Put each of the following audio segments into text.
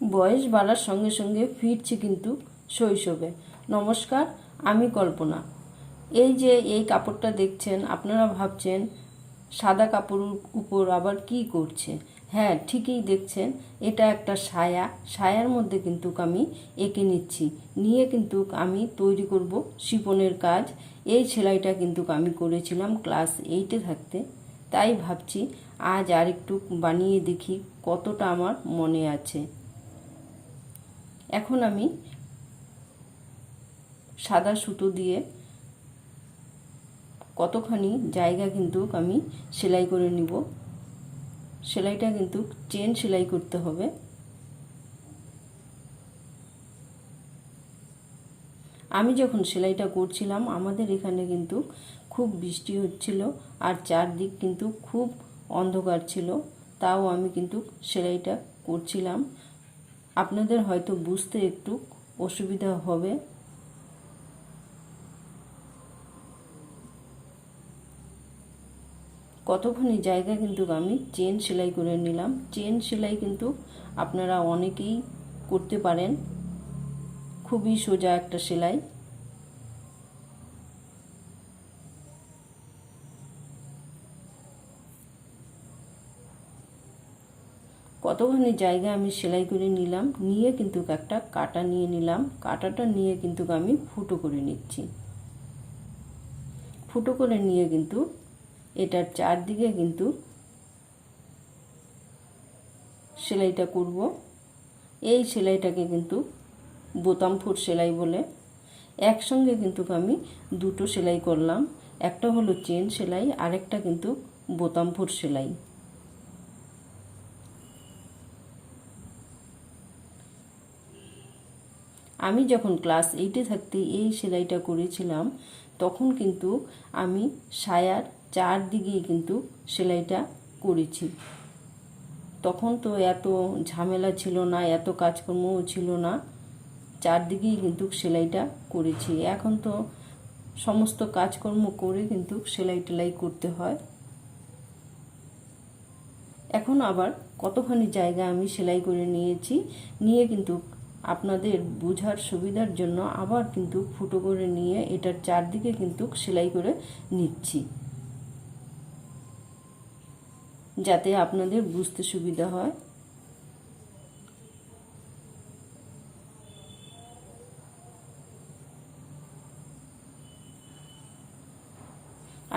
বয়স বাড়ার সঙ্গে সঙ্গে ফিরছি কিন্তু শৈশবে। নমস্কার, আমি কল্পনা। এই যে এই কাপড়টা দেখছেন, আপনারা ভাবছেন সাদা কাপড়ের উপর আবার কি করছে। হ্যাঁ, ঠিকই দেখছেন, এটা একটা সায়া। সায়ার মধ্যে কিন্তু আমি এঁকে নিচ্ছি, নিয়ে কিন্তু আমি তৈরি করব শিফনের কাজ। এই সেলাইটা কিন্তু আমি করেছিলাম ক্লাস 8-এ থাকতে। তাই ভাবছি আজ আর একটু বানিয়ে দেখি কতটা আমার মনে আছে। এখন আমি সাদা সুতো দিয়ে কতখানি জায়গা কিন্তু আমি সেলাই করে নিব। সেলাইটা কিন্তু চেন সেলাই করতে হবে। আমি যখন সেলাইটা করছিলাম আমাদের এখানে কিন্তু খুব বৃষ্টি হচ্ছিল, আর চারদিক কিন্তু খুব অন্ধকার ছিল। তাও আমি কিন্তু সেলাইটা করছিলাম। আপনাদের হয়তো বুঝতে একটু অসুবিধা হবে। কতখানি জায়গা কিন্তু আমি চেন সেলাই করে নিলাম। চেন সেলাই কিন্তু আপনারা অনেকেই করতে পারেন, খুবই সোজা একটা সেলাই। কতখানি জায়গা আমি সেলাই করে নিলাম, নিয়ে কিন্তু একটা কাটা নিয়ে নিলাম। কাটাটা নিয়ে কিন্তু আমি ফুটো করে নিচ্ছি। ফুটো করে নিয়ে কিন্তু এটার চারদিকে কিন্তু সেলাইটা করব। এই সেলাইটাকে কিন্তু বোতাম ফুট সেলাই বলে। একসঙ্গে কিন্তু আমি দুটো সেলাই করলাম, একটা হলো চেন সেলাই, আরেকটা কিন্তু বোতাম ফুট সেলাই। আমি যখন ক্লাস 8-এ থাকতে এই সেলাইটা করেছিলাম, তখন কিন্তু আমি সায়ার চারদিকেই কিন্তু সেলাইটা করেছি। তখন তো এত ঝামেলা ছিল না, এত কাজকর্মও ছিল না, চারদিকেই কিন্তু সেলাইটা করেছি। এখন তো সমস্ত কাজকর্ম করে কিন্তু সেলাই টেলাই করতে হয়। এখন আবার কতখানি জায়গা আমি সেলাই করে নিয়েছি, নিয়ে কিন্তু আপনাদের বোঝার সুবিধার জন্য আবার কিন্তু ফুটো করে নিয়ে এটার চারদিকে কিন্তু সেলাই করে নিচ্ছি, যাতে আপনাদের বুঝতে সুবিধা হয়।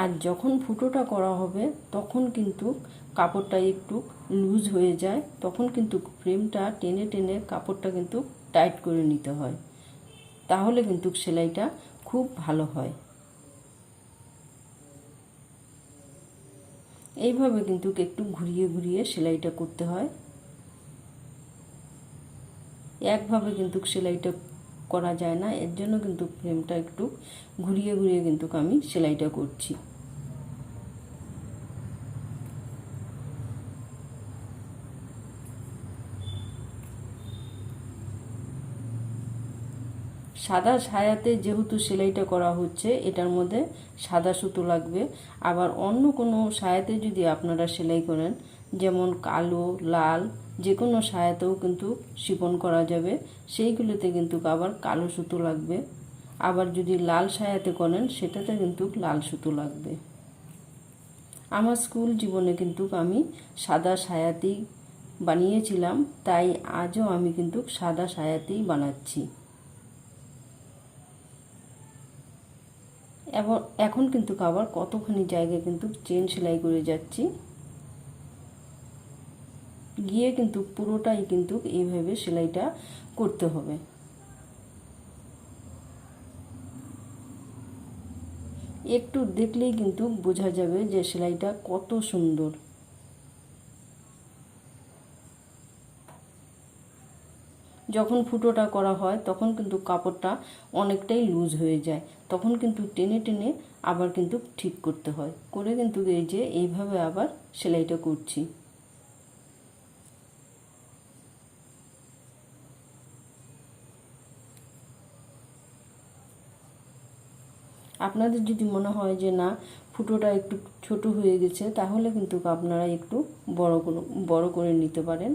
আর যখন ফুটোটা করা হবে তখন কিন্তু কাপড়টা একটু লুজ হয়ে যায়, তখন কিন্তু ফ্রেমটা টেনে টেনে কাপড়টা কিন্তু টাইট করে নিতে হয়, তাহলে কিন্তু সেলাইটা খুব ভালো হয়। এইভাবে কিন্তু একটু ঘুরিয়ে ঘুরিয়ে সেলাইটা করতে হয়। একভাবে কিন্তু সেলাইটা করা যায় না, এর জন্য কিন্তু ফ্রেমটা একটু ঘুরিয়ে ঘুরিয়ে কিন্তু আমি সেলাইটা করছি। সাদা সায়াতে যেহেতু সেলাইটা করা হচ্ছে, এটার মধ্যে সাদা সুতো লাগবে। আবার অন্য কোনো সায়াতে যদি আপনারা সেলাই করেন, যেমন কালো, লাল, যে কোনো সায়াতেও কিন্তু শিফন করা যাবে, সেইগুলোতে কিন্তু আবার কালো সুতো লাগবে। আবার যদি লাল সায়াতে করেন সেটাতে কিন্তু লাল সুতো লাগবে। আমার স্কুল জীবনে কিন্তু আমি সাদা সায়াতেই বানিয়েছিলাম, তাই আজও আমি কিন্তু সাদা সায়াতেই বানাচ্ছি। এখন কিন্তু আবার কতখানি জায়গায় কিন্তু চেন সেলাই করে যাচ্ছি, গিয়ে কিন্তু পুরোটাই কিন্তু এইভাবে সেলাইটা করতে হবে। একটু দেখলেই কিন্তু বোঝা যাবে যে সেলাইটা কত সুন্দর। যখন ফুটোটা করা হয় তখন কিন্তু কাপড়টা অনেকটাই লুজ হয়ে যায়, তখন কিন্তু টেনে টেনে আবার কিন্তু ঠিক করতে হয়, করে কিন্তু এই যে এইভাবে আবার সেলাইটা করছি। আপনাদের যদি মনে হয় যে না ফুটোটা একটু ছোট হয়ে গেছে, তাহলে কিন্তু আপনারা একটু বড় করে নিতে পারেন।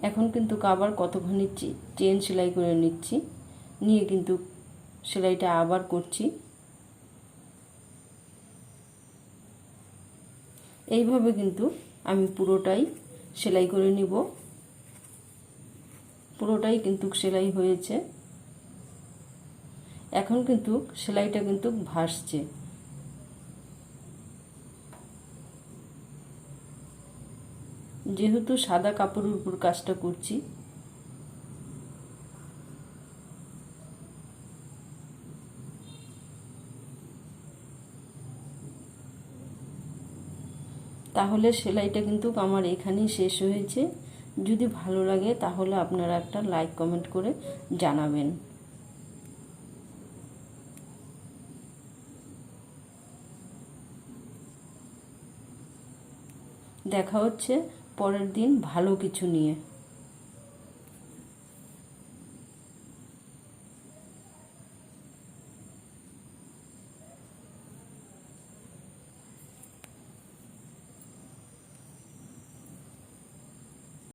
এখন কিন্তু আবার কতখানি চেন সেলাই করে নিচ্ছি, নিয়ে কিন্তু সেলাইটা আবার করছি। এইভাবে কিন্তু আমি পুরোটাই সেলাই করে নিব। পুরোটাই কিন্তু সেলাই হয়েছে। এখন কিন্তু সেলাইটা কিন্তু ভাসছে। যেহেতু সাদা কাপড়ের উপর কাজটা করছি, তাহলে সেলাইটা কিন্তু আমার এখানেই শেষ হয়েছে। যদি ভালো লাগে তাহলে আপনারা একটা লাইক কমেন্ট করে জানাবেন। দেখা হচ্ছে পরের দিন ভালো কিছু নিয়ে।